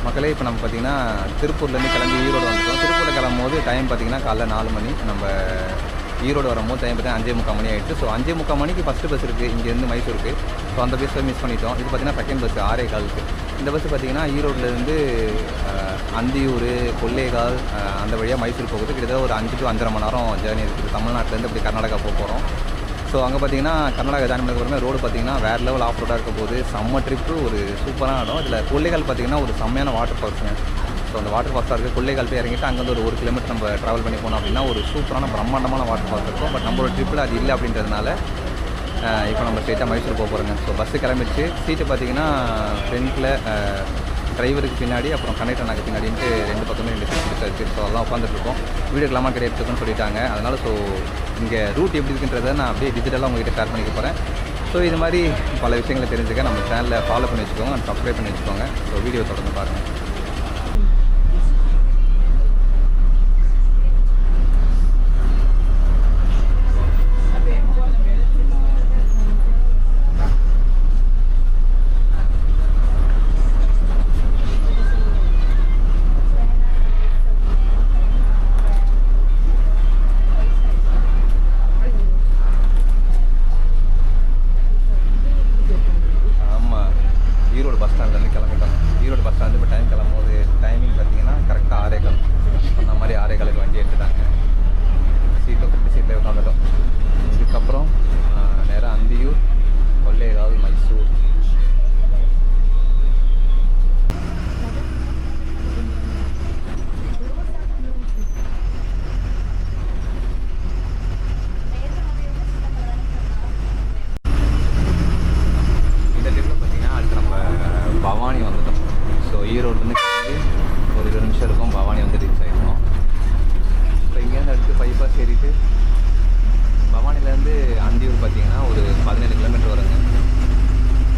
மக்களே இப்போ நம்ம பார்த்திங்கன்னா திருப்பூர்லேருந்து கிளம்பி ஈரோடு வந்துட்டோம். திருப்பூரில் கிளம்பும்போது டைம் பார்த்திங்கன்னா காலைல 4 மணி. நம்ம ஈரோடு வரும்போது டைம் பார்த்தீங்கன்னா 5:45 மணி ஆகிடுச்சு. ஸோ 5:45 மணிக்கு ஃபஸ்ட்டு பஸ் இருக்குது இங்கேருந்து மைசூருக்கு. ஸோ அந்த பஸ்ஸை மிஸ் பண்ணிட்டோம். இது பார்த்திங்கன்னா செகண்ட் பஸ் 6:15க்கு. இந்த பஸ் பார்த்திங்கன்னா ஈரோடுலேருந்து அந்தியூர், கொல்லேகால் அந்த வழியாக மைசூர் போகுது. கிட்டத்தட்ட ஒரு 5 to 5.5 மணி நேரம் ஜேர்னி இருக்குது. தமிழ்நாட்டிலேருந்து அப்படி கர்நாடகா போக போகிறோம். ஸோ அங்கே பார்த்திங்கன்னா கர்நாடகா ஜாயின் பண்ணதுக்கப்புறமே ரோடு பார்த்திங்கன்னா வேறு லெவல் ஆஃப் ரோடாக இருக்க போது. செம்ம ட்ரிப்பு, ஒரு சூப்பரான இடம். இதில் கொல்லேகால் பார்த்திங்கன்னா ஒரு செம்மையான வாட்டர் ஃபால்ஸுங்க. ஸோ அந்த வாட்டர் ஃபால்ஸாக இருக்குது. கொல்லேகால் போய் இறங்கிட்டு அங்கேருந்து ஒரு 1 கிலோமீட்டர் நம்ம ட்ராவல் பண்ணி போனோம் அப்படின்னா ஒரு சூப்பரான பிரம்மாண்டமான வாட்டர் ஃபால்ஸ் இருக்கும். பட் நம்மளோட ட்ரிப்பில் அது இல்லை அப்படின்றதுனால இப்போ நம்ம ஸ்ட்ரெயிட்டாக மைசூர் போக போகிறோங்க. So bus கிளம்பிடுச்சு. சீட்டு பார்த்திங்கன்னா ஃப்ரண்ட்டில் டிரைவருக்கு பின்னாடி, அப்புறம் கண்டக்டர் நாங்கள் பின்னாடின்ட்டு 2 பக்கமே 2 சீட் இருக்குது. ஸோ அதெல்லாம் உட்காந்துட்ருக்கோம். வீடியோக்கெல்லாமா கிடையாதுன்னு சொல்லிட்டாங்க. அதனால் ஸோ இங்கே ரூட் எப்படி இருக்குன்றதை நான் அப்படியே டிஜிட்டலாக உங்கள்கிட்ட ஷேர் பண்ணிக்க போகிறேன். ஸோ இது மாதிரி பல விஷயங்களை தெரிஞ்சுக்க நம்ம சேனலில் ஃபாலோ பண்ணி வச்சுக்கோங்க, சப்ஸ்கிரைப் பண்ணி வச்சுக்கோங்க. ஸோ வீடியோ தொடர்ந்து பாருங்கள். ஈரோடு பஸ் ஸ்டாண்ட்லேருந்து கிளம்பிட்டோம். ஈரோடு பஸ் ஸ்டாண்டு இப்போ டைம் கிளம்பும்போது டைமிங் பார்த்தீங்கன்னா கரெக்டாக 6:15. அந்த மாதிரி 6:15 வண்டி எடுத்துட்டாங்க. சீட்டை 50 சீட்டில் உட்காந்துட்டோம். இதுக்கப்புறம் நேராக அந்தியூர், கொல்லேகால், மைசூர். பவானி வந்துட்டோம். ஸோ ஈரோடுலேருந்து ஒரு 20 நிமிஷம் இருக்கும். பவானி வந்து ரீச் ஆகிட்டோம். ஸோ இங்கேருந்து அடுத்து பைபாஸ் ஏறிட்டு பவானிலேருந்து அந்தியூர் பார்த்திங்கன்னா ஒரு 17 கிலோமீட்டர் வருங்க.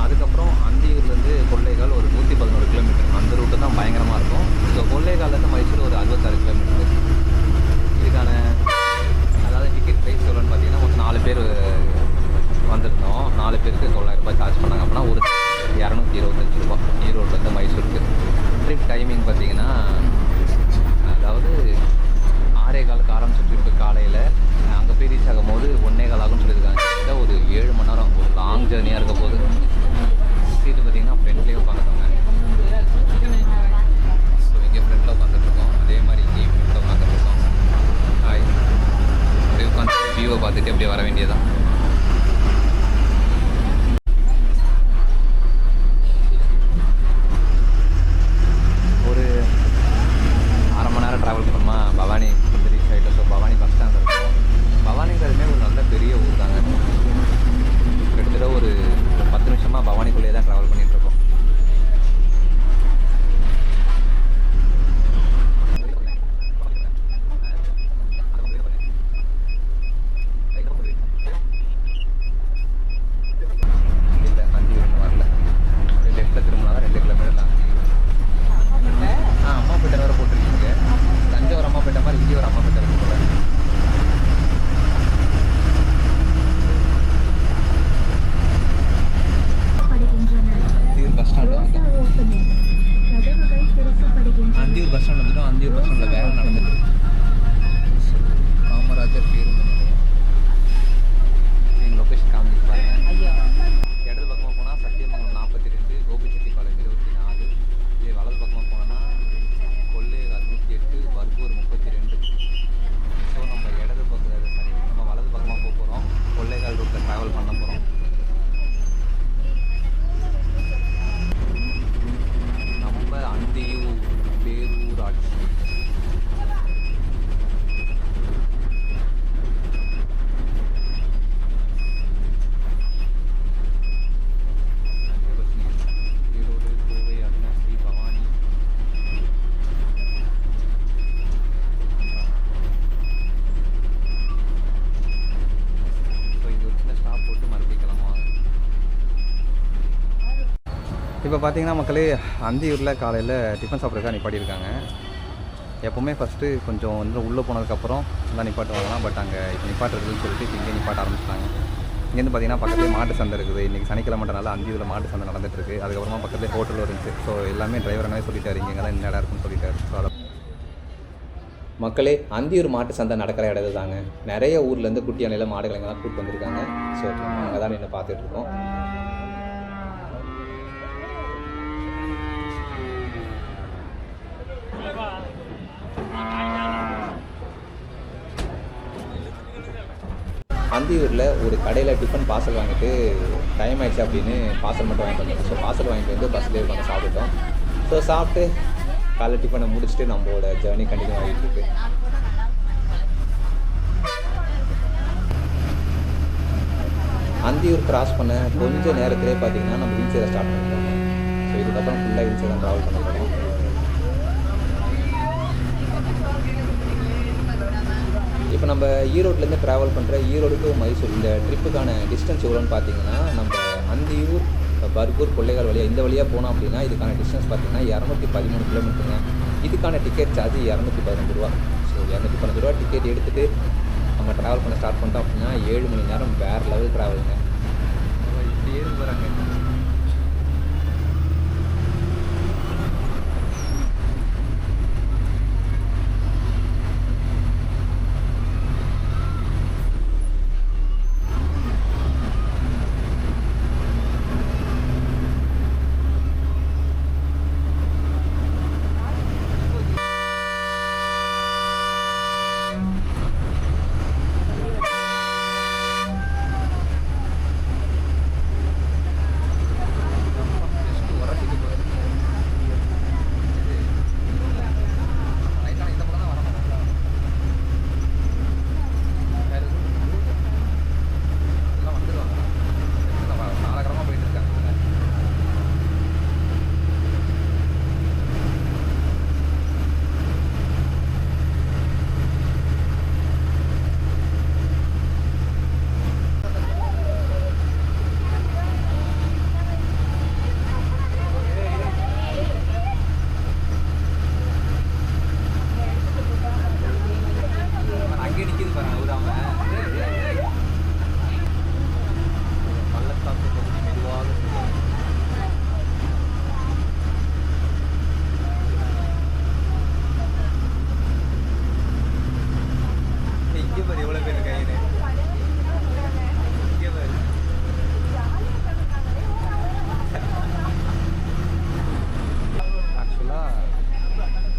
அதுக்கப்புறம் அந்தியூர்லேருந்து கொல்லேகால் ஒரு 111 கிலோமீட்டர். அந்த ரூட்டு தான் பயங்கரமாக இருக்கும். ஸோ கொல்லேகால்லேருந்து மைசூர் ஒரு 66 கிலோமீட்டர். இதுக்கான அதாவது டிக்கெட் ப்ரைஸ் எவ்வளோன்னு பார்த்தீங்கன்னா மொத்தம் 4 பேர் வந்துருந்தோம். 4 பேருக்கு 900 ரூபாய் சார்ஜ் பண்ணாங்க. அப்படின்னா ஒரு 225 ரூபா ஈரோட்லேருந்து மைசூருக்கு. ட்ரிப் டைமிங் பார்த்தீங்கன்னா அதாவது 6:15 ஆரம்பிச்ச ட்ரிப்பு காலையில் அங்கே போய் ரீச் ஆகும் போது 1:15 ஆகும்னு சொல்லியிருக்காங்க. ஒரு 7 மணி நேரம் ஒரு லாங் ஜேர்னியாக இருக்க போது. சீட்டு பார்த்தீங்கன்னா ஃப்ரெண்ட்லேயே உட்காந்துட்டோங்க. ஸோ இங்கே ஃப்ரெண்டில் உட்காந்துட்ருக்கோம். அதே மாதிரி இங்கேயும் ஃப்ரெண்டில் உட்காந்துட்ருக்கோம். ஹாய், அப்படியே உட்காந்து வியூவை பார்த்துட்டு அப்படியே வர வேண்டியதான். ட்ராவல் பண்ணோமா பவானி வந்து ரீச் ஆகிட்டோம். ஸோ பவானி பஸ் ஸ்டாண்ட் இருக்கும். பவானிங்கிறதுமே ஒரு நல்ல பெரிய ஊர் தாங்க. கிட்டத்தட்ட ஒரு 10 நிமிஷமாக பவானிக்குள்ளேயே தான் ட்ராவல் பண்ணிகிட்ருக்கோம். இல்லை அந்தியூர் வரல. லெஃப்ட்டில் திரும்பினா தான் 2 கிலோமீட்டர் தான். அம்மா பேட்டை வேறு போட்டிருக்கீங்க. தஞ்சாவூர் அம்மா பேட்டை மாதிரி இங்கே ஒரு அம்மா பேட்டை இருக்கு போல. அந்தியூர் பஸ் ஸ்டாண்ட் வந்துட்டோம். அந்தியூர் பஸ் ஸ்டாண்ட் வந்துட்டோம். அந்தியூர் பஸ் ஸ்டாண்டில் வேலை நடந்துட்டு இருக்கு. காமராஜர் பேருந்து நிலையம். எங்கள் லொக்கேஷன் காமிச்சு பாருங்க. இடது பக்கமாக போனால் சத்தியமங்கலம் 42, கோபிச்செட்டிப்பாளையம் 24. இதே வலது பக்கமாக போனோன்னா கொல்லேகால் 108, பர்கூர் 32. ஸோ நம்ம இடது பக்கம் சரி நம்ம வலது பக்கமாக போக போகிறோம். கொல்லேகால் ரூட்டில் ட்ராவல் பண்ண போகிறோம். நம்ம அந்தியூர் பேரூராட்சி. ஈரோடு, கோவை, அவினாசி, பவானி. இப்போ பார்த்தீங்கன்னா மக்களே அந்தியூரில் காலையில் டிஃபன் சாப்பிட்றதுக்காக நிப்பாட்டியிருக்காங்க. எப்போவுமே ஃபஸ்ட்டு கொஞ்சம் வந்து உள்ளே போனதுக்கப்புறம் தான் நிப்பாட்டுவாங்கலாம். பட் அங்கே இப்போ நிப்பாட்டுறதுன்னு சொல்லிட்டு இப்போ இங்கே நிப்பாட்ட ஆரம்பிச்சிட்டாங்க. இங்கேருந்து பார்த்தீங்கன்னா பக்கத்துலேயே மாட்டு சந்தை இருக்குது. இன்றைக்கி சனிக்கிழமைன்றனால அந்தியூரில் மாட்டு சந்தை நடந்துகிட்ருக்கு. அதுக்கப்புறமா பக்கத்துலேயே ஹோட்டலும் இருந்துச்சு. ஸோ எல்லாமே டிரைவரானவே சொல்லிட்டாரு, இங்கே தான் இந்த இடம் இருக்குன்னு சொல்லிட்டாரு. ஸோ அதை மக்களே, அந்தியூர் மாட்டு சந்தை நடக்கிற இடம் தாங்க. நிறைய ஊர்லேருந்து குட்டி அணையில் மாடுகளைங்கெல்லாம் கூப்பிட்டு வந்திருக்காங்க. ஸோ அங்கே தான் நின்று பார்த்துட்ருக்கோம். அந்தியூரில் ஒரு கடையில் டிஃபன் பார்சல் வாங்கிட்டு டைம் ஆயிடுச்சு அப்படின்னு பார்சல் மட்டும் வாங்கிட்டு வந்தோம். ஸோ பார்சல் வாங்கிட்டு வந்து பஸ்லேயே உட்காந்து சாப்பிட்டோம். ஸோ சாப்பிட்டு காலைல டிஃபனை முடிச்சுட்டு நம்மளோட ஜேர்னி கண்டினியூ ஆகிட்டு இருக்கு. அந்தியூர் கிராஸ் பண்ண கொஞ்சம் நேரத்திலே பார்த்தீங்கன்னா நம்ம ஹில்ஸ் ஏரியா ஸ்டார்ட் பண்ணிட்டோம். ஸோ இதுக்கப்புறம் ஃபுல்லாக ஹில்ஸ் தான் ட்ராவல் பண்ண போகிறோம். இப்போ நம்ம ஈரோட்லேருந்து ட்ராவல் பண்ணுற ஈரோடு டு மைசூர் இந்த ட்ரிப்புக்கான டிஸ்டன்ஸ் எவ்வளோன்னு பார்த்தீங்கன்னா, நம்ம அந்தியூர் பர்கூர் கொள்ளைக்கால் வழியாக இந்த வழியாக போனோம் அப்படின்னா இதுக்கான டிஸ்டன்ஸ் பார்த்தீங்கன்னா 213 கிலோமீட்டருங்க. இதுக்கான டிக்கெட் சார்ஜ் 215 ரூபா. ஸோ 215 ரூபா டிக்கெட் எடுத்துகிட்டு நம்ம ட்ராவல் பண்ண ஸ்டார்ட் பண்ணிட்டோம் அப்படின்னா 7 மணி நேரம் வேறு லெவல் ட்ராவலுங்க. இப்படி ஏறி போகிறாங்க.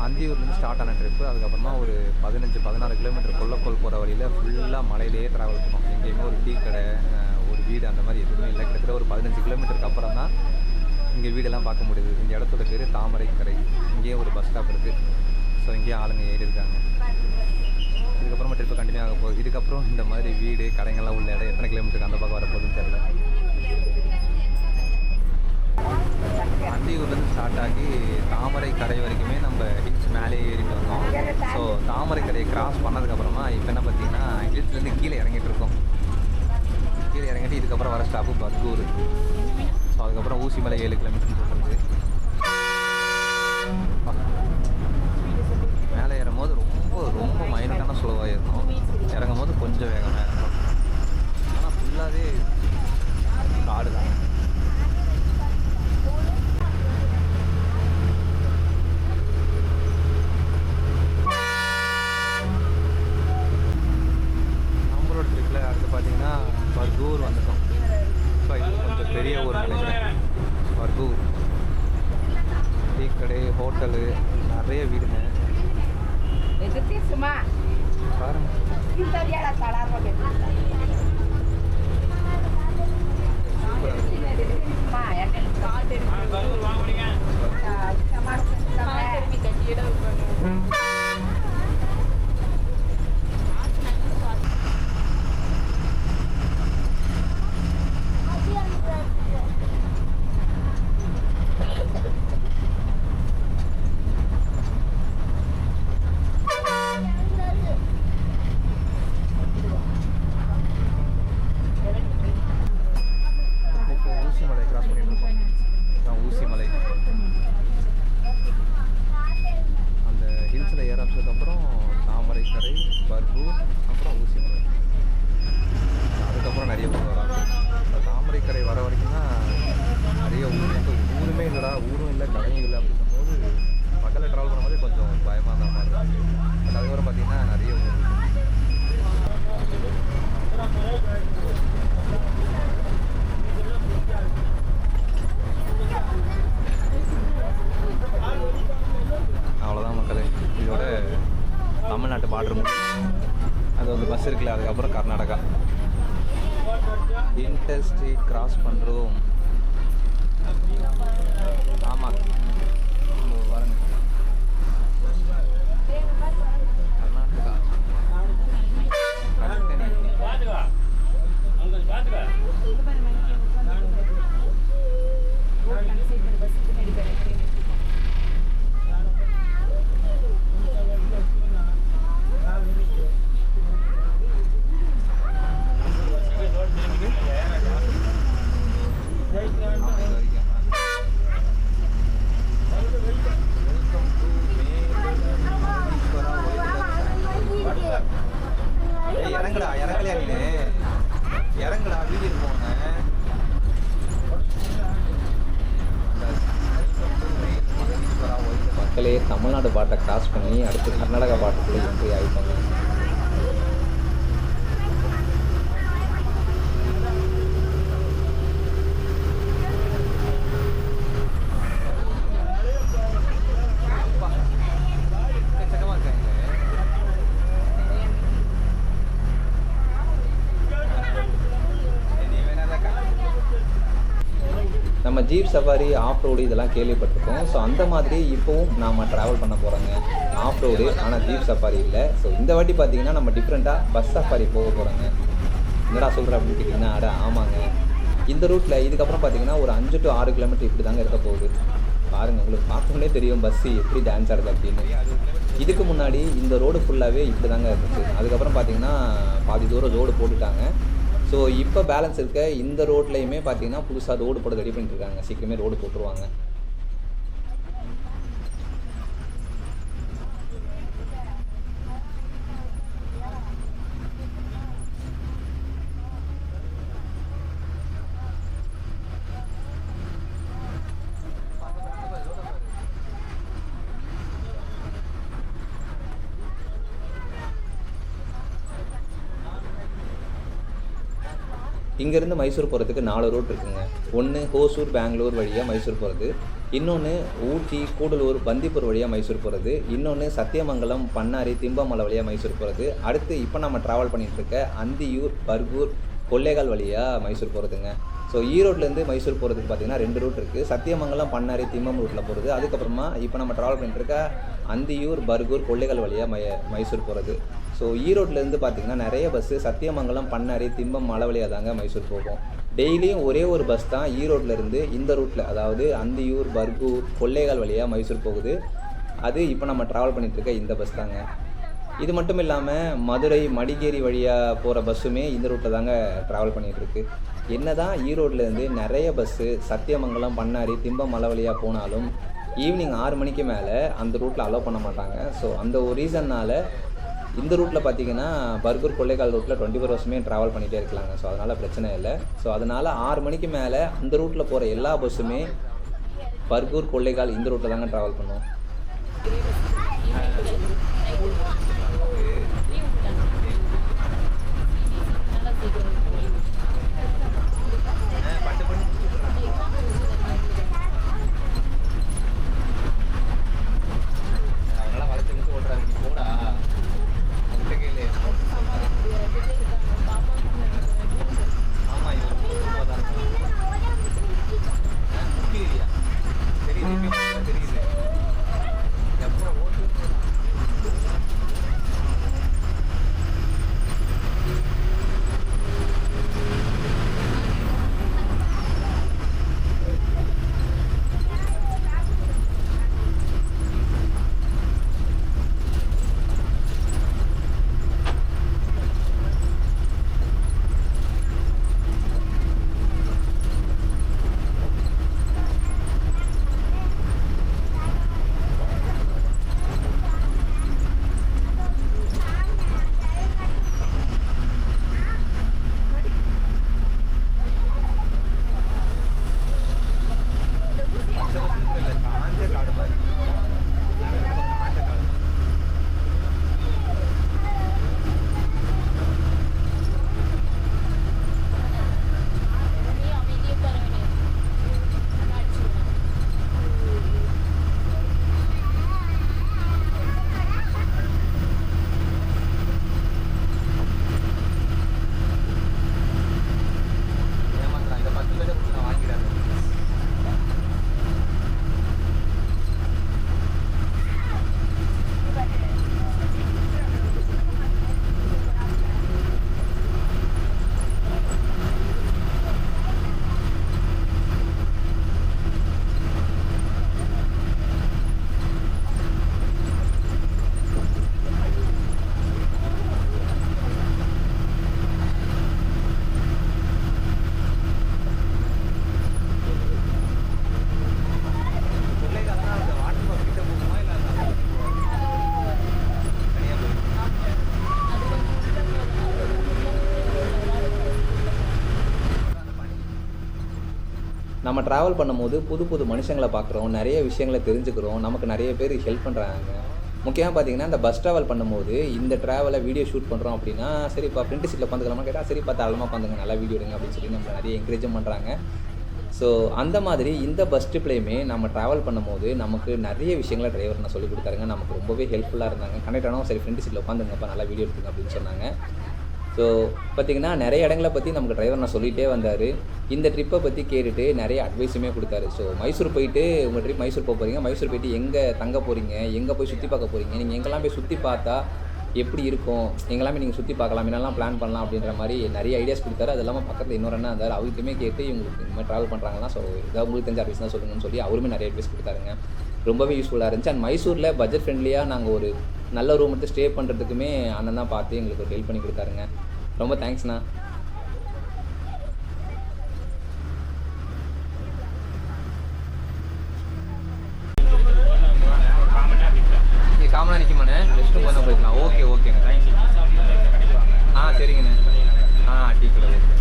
அந்தியூர்லேருந்து ஸ்டார்ட் ஆன ட்ரிப்பு. அதுக்கப்புறமா ஒரு 15-16 கிலோமீட்டர் கொல்லக்கோல் போகிற வழியில் ஃபுல்லாக மலையிலேயே ட்ராவல் பண்ணோம். எங்கேயுமே ஒரு டீ கடை, ஒரு வீடு அந்த மாதிரி எதுவுமே இல்லை. கிட்டத்தட்ட ஒரு 15 கிலோமீட்டருக்கு அப்புறம் தான் இங்கே வீடெல்லாம் பார்க்க முடியுது. இந்த இடத்தோட பேர் தாமரைக்கரை. இங்கேயே ஒரு பஸ் ஸ்டாப் இருக்குது. ஸோ இங்கேயே ஆளுங்க ஏறி இருக்காங்க. இதுக்கப்புறமா ட்ரிப்பு கண்டினியூ ஆக போகுது. இதுக்கப்புறம் இந்த மாதிரி வீடு கடைங்கள்லாம் உள்ள இடம் எத்தனை கிலோமீட்டருக்கு அந்த பக்கம் வரப்போகுதுன்னு தெரியல. அந்தியூர்லேருந்து ஸ்டார்ட் ஆகி தாமரைக்கரை வரைக்குமே நம்ம ஹில்ஸ் மேலே ஏறிட்டு வந்தோம். ஸோ தாமரைக்கரையை கிராஸ் பண்ணதுக்கப்புறமா இப்போ என்ன பார்த்தீங்கன்னா ஹில்ஸ்லேருந்து கீழே இறங்கிட்டு இருக்கோம். கீழே இறங்கிட்டு இதுக்கப்புறம் வர ஸ்டாப்பு பர்கூர். ஸோ அதுக்கப்புறம் ஊசிமலை 7 கிலோமீட்டர் போகிறது. மேலே ஏறும் போது ரொம்ப மைனட்டான ஸ்லோவாக இருக்கும். இறங்கும் போது கொஞ்சம் வேகமாக இறங்கும். ஆனால் ஃபுல்லாகவே காடு தான். பார்த்தீங்கன்னா பர்கூர் வந்துட்டோம். ஸோ இது கொஞ்சம் பெரிய ஊர் நினைக்கிறேன். பர்கூர் டீ கடை, ஹோட்டலு, நிறைய வீடுங்க பாருங்க. ஊசிமலை கிராஸ் பண்ணிட்டு இருக்கோம். ஊசிமலை அந்த ஹில்ஸில் ஏற ஆரம்பிச்சதுக்கப்புறம் தாமரைக்கரை, பர்கூர், அப்புறம் ஊசிமலை. அதுக்கப்புறம் நிறைய ஊர் வராங்க. கொஞ்சம் பயமாக இருந்த மாதிரி இருக்குது. பட் அதுக்கப்புறம் பார்த்திங்கன்னா நிறைய அவ்வளோதான் மக்களே. இதோட தமிழ்நாட்டு பார்டர் அது வந்து பஸ் இருக்குல்ல, அதுக்கப்புறம் கர்நாடகா இன்டர்ஸ்டேட் கிராஸ் பண்ணுறோம். ஆமாம் பாருங்க, கர்நாடகா இறங்கலையா நீ? இறங்குடா, வீடியோ போங்க. மக்களே, தமிழ்நாடு பாட்டை கிராஸ் பண்ணி அடுத்து கர்நாடகா பாட்டுக்குள்ளே என்ட்ரி ஆகிட்டாங்க. நம்ம ஜீப் சஃபாரி ஆஃப் ரோடு இதெல்லாம் கேள்விப்பட்டிருக்கோம். ஸோ அந்த மாதிரி இப்போவும் நாம் ட்ராவல் பண்ண போகிறோங்க ஆஃப் ரோடு, ஆனால் ஜீப் சஃபாரி இல்லை. ஸோ இந்த வாட்டி பார்த்தீங்கன்னா நம்ம டிஃப்ரெண்ட்டாக பஸ் சஃபாரி போக போகிறோங்க. என்னடா சொல்கிற அப்படின்னு கேட்டிங்கன்னா, அட ஆமாங்க, இந்த ரூட்டில் இதுக்கப்புறம் பார்த்தீங்கன்னா ஒரு 5 to 6 கிலோமீட்டர் இப்படி தாங்க இருக்க போகுது. பாருங்கள், உங்களுக்கு பார்த்தோன்னே தெரியும் பஸ்ஸு எப்படி டான்ஸ் ஆடுது அப்படின்னு. இதுக்கு முன்னாடி இந்த ரோடு ஃபுல்லாகவே இப்படி தாங்க இருந்துச்சு. அதுக்கப்புறம் பார்த்தீங்கன்னா பாதி தூரம் ரோடு போட்டுட்டாங்க. ஸோ இப்போ பேலன்ஸ் இருக்க இந்த ரோட்லேயுமே பார்த்தீங்கன்னா புதுசாக ரோடு போட ரெடி பண்ணிட்டுருக்காங்க. சீக்கிரமே ரோடு போட்டுருவாங்க. இங்கேருந்து மைசூர் போகிறதுக்கு 4 ரூட் இருக்குங்க. ஒன்று ஹோசூர் பெங்களூர் வழியாக மைசூர் போகிறது, இன்னொன்று ஊட்டி கூடலூர் பந்திப்பூர் வழியாக மைசூர் போகிறது, இன்னொன்று சத்தியமங்கலம் பண்ணாரி திம்பமலை வழியாக மைசூர் போகிறது. அடுத்து இப்போ நம்ம ட்ராவல் பண்ணிகிட்ருக்க அந்தியூர் பர்கூர் கொள்ளைகால் வழியாக மைசூர் போகிறதுங்க. ஸோ ஈரோட்லேருந்து மைசூர் போகிறதுக்கு பார்த்திங்கன்னா 2 ரூட் இருக்குது. சத்தியமங்கலம் பண்ணாரி திம்பம் ரூட்டில் போகிறது, அதுக்கப்புறமா இப்போ நம்ம ட்ராவல் பண்ணிட்டுருக்க அந்தியூர் பர்கூர் கொள்ளைகால் வழியாக மைசூர் போகிறது. ஸோ ஈரோட்லேருந்து பார்த்திங்கன்னா நிறைய பஸ்ஸு சத்தியமங்கலம் பண்ணாரி திம்பம் மலை வழியாக தாங்க மைசூர் போகும். டெய்லியும் ஒரே ஒரு பஸ் தான் ஈரோட்லேருந்து இந்த ரூட்டில், அதாவது அந்தியூர் பர்கூர் கொள்ளைகால் வழியாக மைசூர் போகுது. அது இப்போ நம்ம ட்ராவல் பண்ணிகிட்ருக்க இந்த பஸ் தாங்க. இது மட்டும் இல்லாமல் மதுரை மடிகேரி வழியாக போகிற பஸ்ஸுமே இந்த ரூட்டில் தாங்க ட்ராவல் பண்ணிகிட்ருக்கு. என்ன தான் ஈரோட்லேருந்து நிறைய பஸ்ஸு சத்தியமங்கலம் பண்ணாரி திம்பம் மலை வழியாக போனாலும் ஈவினிங் 6 மணிக்கு மேலே அந்த ரூட்டில் அலோவ் பண்ண மாட்டாங்க. ஸோ அந்த ஒரு ரீசன்னால் இந்த ரூட்டில் பார்த்திங்கன்னா பர்கூர் கொள்ளைக்கால் ரூட்டில் 24 ஹவர்ஸுமே ட்ராவல் பண்ணிகிட்டே இருக்கலாங்க. ஸோ அதனால் பிரச்சனை இல்லை. ஸோ அதனால் 6 மணிக்கு மேலே அந்த ரூட்டில் போகிற எல்லா பஸ்ஸுமே பர்கூர் கொள்ளைக்கால் இந்த ரூட்டில் தாங்க ட்ராவல் பண்ணுவோம். நம்ம ட்ராவல் பண்ணும்போது புது புது மனுஷங்களை பார்க்குறோம், நிறைய விஷயங்களை தெரிஞ்சுக்கிறோம், நமக்கு நிறைய பேர் ஹெல்ப் பண்ணுறாங்க. முக்கியமாக பார்த்தீங்கன்னா இந்த பஸ் ட்ராவல் பண்ணும்போது இந்த ட்ராவலை வீடியோ ஷூட் பண்ணுறோம் அப்படின்னா, சரிப்பா ஃப்ரண்ட் சீட்டில் உட்காந்துக்கலாமா கேட்டால், சரிப்பா தாராளமாக உட்காந்துங்க, நல்லா வீடியோ எடுங்க அப்படின்னு சொல்லி நம்ம நிறைய என்கரேஜும் பண்ணுறாங்க. ஸோ அந்த மாதிரி இந்த பஸ் ட்ரிப்லேயுமே நம்ம ட்ராவல் பண்ணும்போது நமக்கு நிறைய விஷயங்களை டிரைவர் நான் சொல்லிக் கொடுத்தாருங்க. நமக்கு ரொம்பவே ஹெல்ப்ஃபுல்லாக இருந்தாங்க. கனெக்டானவும் சரி ஃப்ரண்ட் சீட்டில் உட்காந்துங்கப்பா, நல்லா வீடியோ எடுத்துங்க அப்படின்னு சொன்னாங்க. ஸோ பார்த்திங்கன்னா நிறைய இடங்களை பற்றி நமக்கு டிரைவர் நான் சொல்லிகிட்டே வந்தார். இந்த ட்ரிப்பை பற்றி கேட்டுட்டு நிறைய அட்வைஸுமே கொடுத்தாரு. ஸோ மைசூர் போயிட்டு உங்கள் ட்ரிப் மைசூர் போக போகிறீங்க, மைசூர் போயிட்டு எங்கே தங்க போகிறீங்க, எங்கே போய் சுற்றி பார்க்க போகிறீங்க, நீங்கள் எங்கெல்லாம் போய் சுற்றி பார்த்தா எப்படி இருக்கும், எங்கெல்லாமே நீங்கள் சுற்றி பார்க்கலாம், என்னெல்லாம் பிளான் பண்ணலாம் அப்படின்ற மாதிரி நிறைய ஐடியாஸ் கொடுத்தாரு. அது இல்லாமல் பக்கத்தில் இன்னொரு அண்ணா இருந்தார், அவருக்குமே கேட்டு இவங்களுக்கு இந்த மாதிரி ட்ராவல் பண்ணுறாங்கன்னா ஸோ ஏதாவது உங்களுக்கு தெரிஞ்ச அட்வைஸ் தான் சொல்லுங்கன்னு சொல்லி அவருமே நிறைய அட்வைஸ் கொடுத்தாருங்க. ரொம்பவே யூஸ்ஃபுல்லாக இருந்துச்சு. அண்ட் மைசூரில் பட்ஜெட் ஃப்ரெண்ட்லியாக நாங்கள் ஒரு நல்ல ரூம் எடுத்து ஸ்டே பண்ணுறதுக்குமே அண்ணன் தான் பார்த்து எங்களுக்கு ஒரு ஹெல்ப் பண்ணி கொடுத்தாருங்க. ரொம்ப தேங்க்ஸ்ண்ணா. காமனாக நிற்குமாண்ணே, ரெஸ்ட் ரூம் தான் போய்க்கலாம். ஓகே ஓகேங்க, தேங்க்யூ. சரிங்கண்ணே. டீ கடை ஓகே.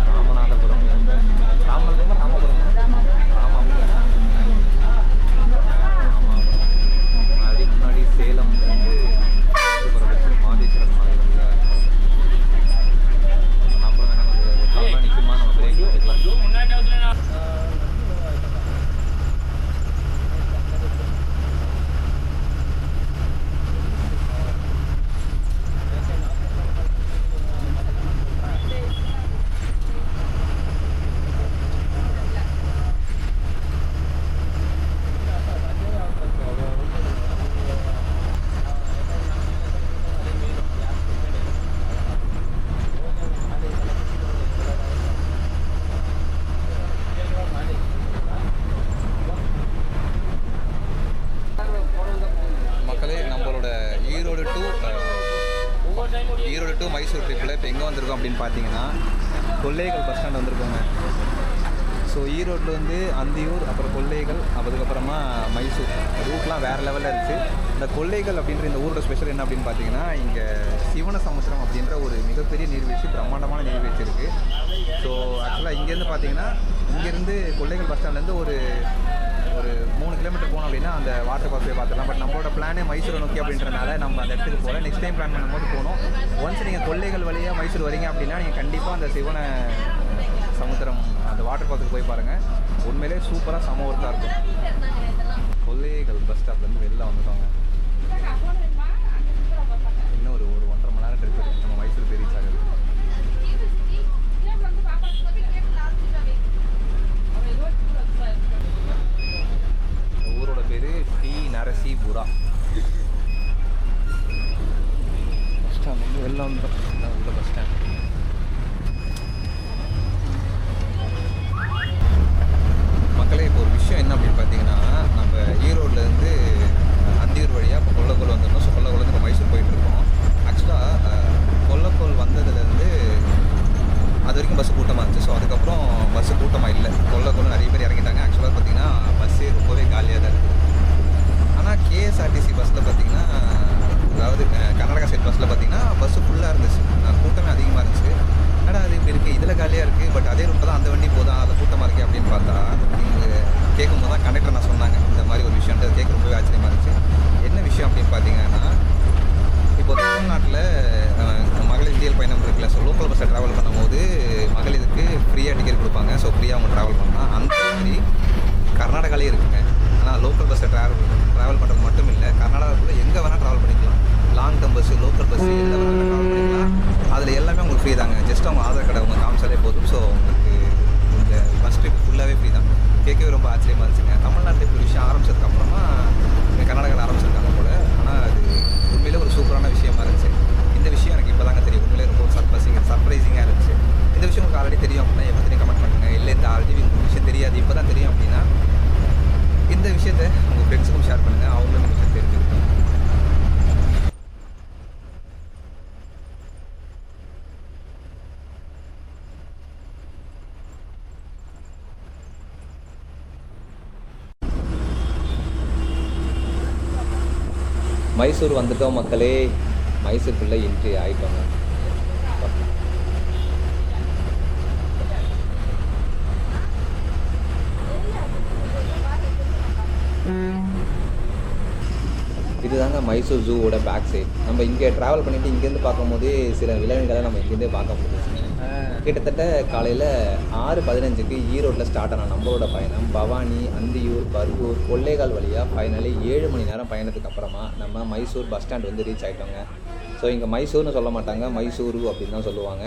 ராமநாதபுரம், ராமநாதபுரம், ஆமாம். அதுக்கு முன்னாடி சேலம் வந்து மாதேஸ்வரன் மலை வந்து அப்புறம் வேணா கொஞ்சம் நிற்குமா, நம்ம பிரேக் எடுத்துக்கலாம். ஈரோடு டு மைசூர் ட்ரிப்பில் இப்போ எங்கே வந்திருக்கோம் அப்படின்னு பார்த்தீங்கன்னா கொல்லேகல் பஸ் ஸ்டாண்ட் வந்திருக்கோங்க. ஸோ ஈரோட்டில் வந்து அந்தியூர், அப்புறம் கொல்லேகல், அதுக்கப்புறமா மைசூர் ரூட்லாம் வேறு லெவலில் இருக்குது. இந்த கொல்லேகல் அப்படின்ற இந்த ஊரோட ஸ்பெஷல் என்ன அப்படின்னு பார்த்தீங்கன்னா, இங்கே சிவன சமுத்திரம் அப்படின்ற ஒரு மிகப்பெரிய நீர்வீழ்ச்சி, பிரம்மாண்டமான நீர்வீழ்ச்சி இருக்குது. ஸோ ஆக்சுவலாக இங்கேருந்து பார்த்தீங்கன்னா, இங்கேருந்து கொல்லேகல் பஸ் ஸ்டாண்ட்லேருந்து ஒரு 3 கிலோமீட்டர் போனோம் அப்படின்னா அந்த வாட்டர் பார்க் போய் பார்த்துக்கலாம். பட் நம்மளோட பிளானே மைசூரை நோக்கி அப்படின்றனால நம்ம அந்த இடத்துக்கு போகல. நெக்ஸ்ட் டைம் பிளான் பண்ணும்போது போகணும். ஒன்ஸ் நீங்கள் கொல்லேகல் வழியாக மைசூர் வரீங்க அப்படின்னா நீங்கள் கண்டிப்பாக அந்த சிவன சமுத்திரம் அந்த வாட்டர் பார்க்குக்கு போய் பாருங்கள். உண்மையிலே சூப்பராக செம ஒர்க்காக இருக்கும். கொல்லேகல் பஸ் ஸ்டாப்லேருந்து வெளில வந்துட்டோங்க. இன்னும் ஒரு 1.5 மணி நேரம் ட்ரிப் இருக்குது நம்ம மைசூர் போய் ரீச் ஆகுது. ஊரோட பேர் டி நரசிபுரா. பஸ் ஸ்டாண்ட் வந்து வெளில வந்துடும். உள்ள பஸ் ஸ்டாண்ட். மக்களே, இப்போ ஒரு விஷயம் என்ன அப்படின்னு பார்த்தீங்கன்னா, நம்ம ஈரோட்லேருந்து அந்தியூர் வழியாக இப்போ கொல்லக்கோல் வந்துருந்தோம். ஸோ கொல்லக்கோல் இப்போ மைசூர் போயிட்டுருக்கோம். ஆக்சுவலாக கொல்லக்கோல் வந்ததுலேருந்து அது வரைக்கும் பஸ்ஸு கூட்டமாக இருந்துச்சு. ஸோ அதுக்கப்புறம் பஸ்ஸு கூட்டமாக இல்லை. கொல்லக்கோல் நிறைய பேர் இறங்கிட்டாங்க. ஆக்சுவலாக பார்த்தீங்கன்னா பஸ்ஸே ரொம்பவே காலியாக தான் இருக்குது. ஆனால் கேஎஸ்ஆர்டிசி பஸ்ஸில் பார்த்தீங்கன்னா, அதாவது கர்நாடகா ஸ்டேட் பஸ்ஸில் பார்த்தீங்கன்னா பஸ்ஸு ஃபுல்லாக இருந்துச்சு. கூட்டமே அதிகமாக இருந்துச்சு. ஆனால் அது இப்படி இருக்குது, இதில் காலியாக இருக்குது, பட் அதே ரூட்டில் தான் அந்த வண்டி போதும், அதில் கூட்டமாக இருக்குது அப்படின்னு பார்த்தா, நீங்கள் கேட்கும்போது தான் கண்டக்டர் நான் சொன்னாங்க இந்த மாதிரி ஒரு விஷயன்ட்டு. கேட்க ரொம்பவே ஆச்சரியமாக இருந்துச்சு. என்ன விஷயம் அப்படின்னு பார்த்தீங்கன்னா, இப்போ தமிழ்நாட்டில் மகளிர் இந்தியல் பயணம் இருக்குல்ல. ஸோ லோக்கல் பஸ்ஸில் ட்ராவல் பண்ணும்போது மகளிருக்கு ஃப்ரீயாக டிக்கெட் கொடுப்பாங்க. ஸோ ஃப்ரீயாக அவங்க ட்ராவல் பண்ணலாம். அந்த மாதிரி கர்நாடகாலே இருக்குங்க. ஆனால் லோக்கல் பஸ்ஸில் ட்ராவல் பண்ணுறது மட்டும் இல்லை, கர்நாடகாவுக்குள்ளே எங்கே வேணால் ட்ராவல் பண்ணிக்கலாம். Long term bus, local bus எந்த வேணால் ட்ராவல் பண்ணிக்கலாம். அதில் எல்லாமே உங்களுக்கு ஃப்ரீ தாங்க. ஜஸ்ட் அவங்க ஆதார் கார்டை அவங்க காமிச்சாலே போதும். ஸோ உங்களுக்கு இந்த பஸ் ட்ரிப் ஃபுல்லாகவே ஃப்ரீ தான். கேட்கவே ரொம்ப ஆச்சரியமாக இருந்துச்சுங்க. தமிழ்நாட்டில் இப்போ ஒரு விஷயம் ஆரம்பிச்சதுக்கப்புறமா கர்நாடகாவில் ஆரம்பிச்சிருக்காங்க போல். ஆனால் அது உண்மையிலே ஒரு சூப்பரான விஷயமா இருந்துச்சு. இந்த விஷயம் எனக்கு இப்போ தாங்க தெரியும். உண்மையிலே ரொம்ப சர்ப்ரைசிங்காக இருந்துச்சு. இந்த விஷயம் உங்களுக்கு ஆல்ரெடி தெரியும் அப்படின்னா எப்போ கமெண்ட் பண்ணுங்கள். இல்லை இந்த ஆல்ரெடி உங்களுக்கு விஷயம் தெரியாது, இப்போ தான் தெரியும் அப்படின்னா இந்த விஷயத்தை உங்கள் ஃப்ரெண்ட்ஸுக்கும் ஷேர் பண்ணுங்கள். அவங்களும் இந்த விஷயம் தெரிஞ்சுக்கிட்டோம். மைசூர் வந்துட்டோம் மக்களே. மைசூருக்குள்ளே என்ட்ரி ஆகிட்டோங்க. இதுதாங்க மைசூர் ஜூவோட பேக் சைட். நம்ம இங்கே ட்ராவல் பண்ணிவிட்டு இங்கேருந்து பார்க்கும்போதே சில விலங்குகளை நம்ம இங்கேருந்தே பார்க்க முடியுதுங்க. கிட்டத்தட்ட காலையில் 6:15க்கு ஈரோட்டில் ஸ்டார்ட் ஆன நம்மளோட பயணம் பவானி, அந்தியூர், பர்கூர், கொள்ளைகால் வழியாக ஃபைனலி 7 மணி நேரம் பயணத்துக்கு அப்புறமா நம்ம மைசூர் பஸ் ஸ்டாண்ட் வந்து ரீச் ஆகிட்டோங்க. ஸோ இங்கே மைசூர்னு சொல்ல மாட்டாங்க, மைசூரு அப்படின்னு தான் சொல்லுவாங்க.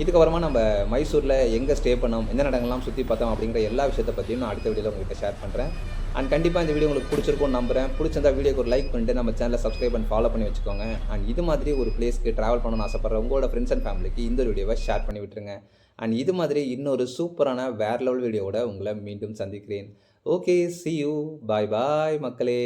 இதுக்கப்புறமா நம்ம மைசூரில் எங்கே ஸ்டே பண்ணோம், எந்த இடங்கள்லாம் சுற்றி பார்த்தோம் அப்படிங்கிற எல்லா விஷயத்தை பற்றியும் நான் அடுத்த வீடியோவில் உங்கள்கிட்ட ஷேர் பண்ணுறேன். அண்ட் கண்டிப்பாக இந்த வீடியோ உங்களுக்கு பிடிச்சிருக்கும்னு நம்புறேன். பிடிச்சிருந்தா வீடியோக்கு ஒரு லைக் பண்ணிட்டு நம்ம சேனலை சப்ஸ்கிரைப் பண்ணி ஃபாலோ பண்ணி வச்சுக்கோங்க. அண்ட் இது மாதிரி ஒரு பிளேஸ்க்கு ட்ராவல் பண்ணணும்னு ஆசைப்படுற உங்களோட ஃப்ரெண்ட்ஸ் அண்ட் ஃபேமிலிக்கு இந்த வீடியோவை ஷேர் பண்ணி விட்டுருங்க. அண்ட் இது மாதிரி இன்னொரு சூப்பரான வேற லெவல் வீடியோவோட உங்களை மீண்டும் சந்திக்கிறேன். Okay, see you. பாய் பாய் மக்களே.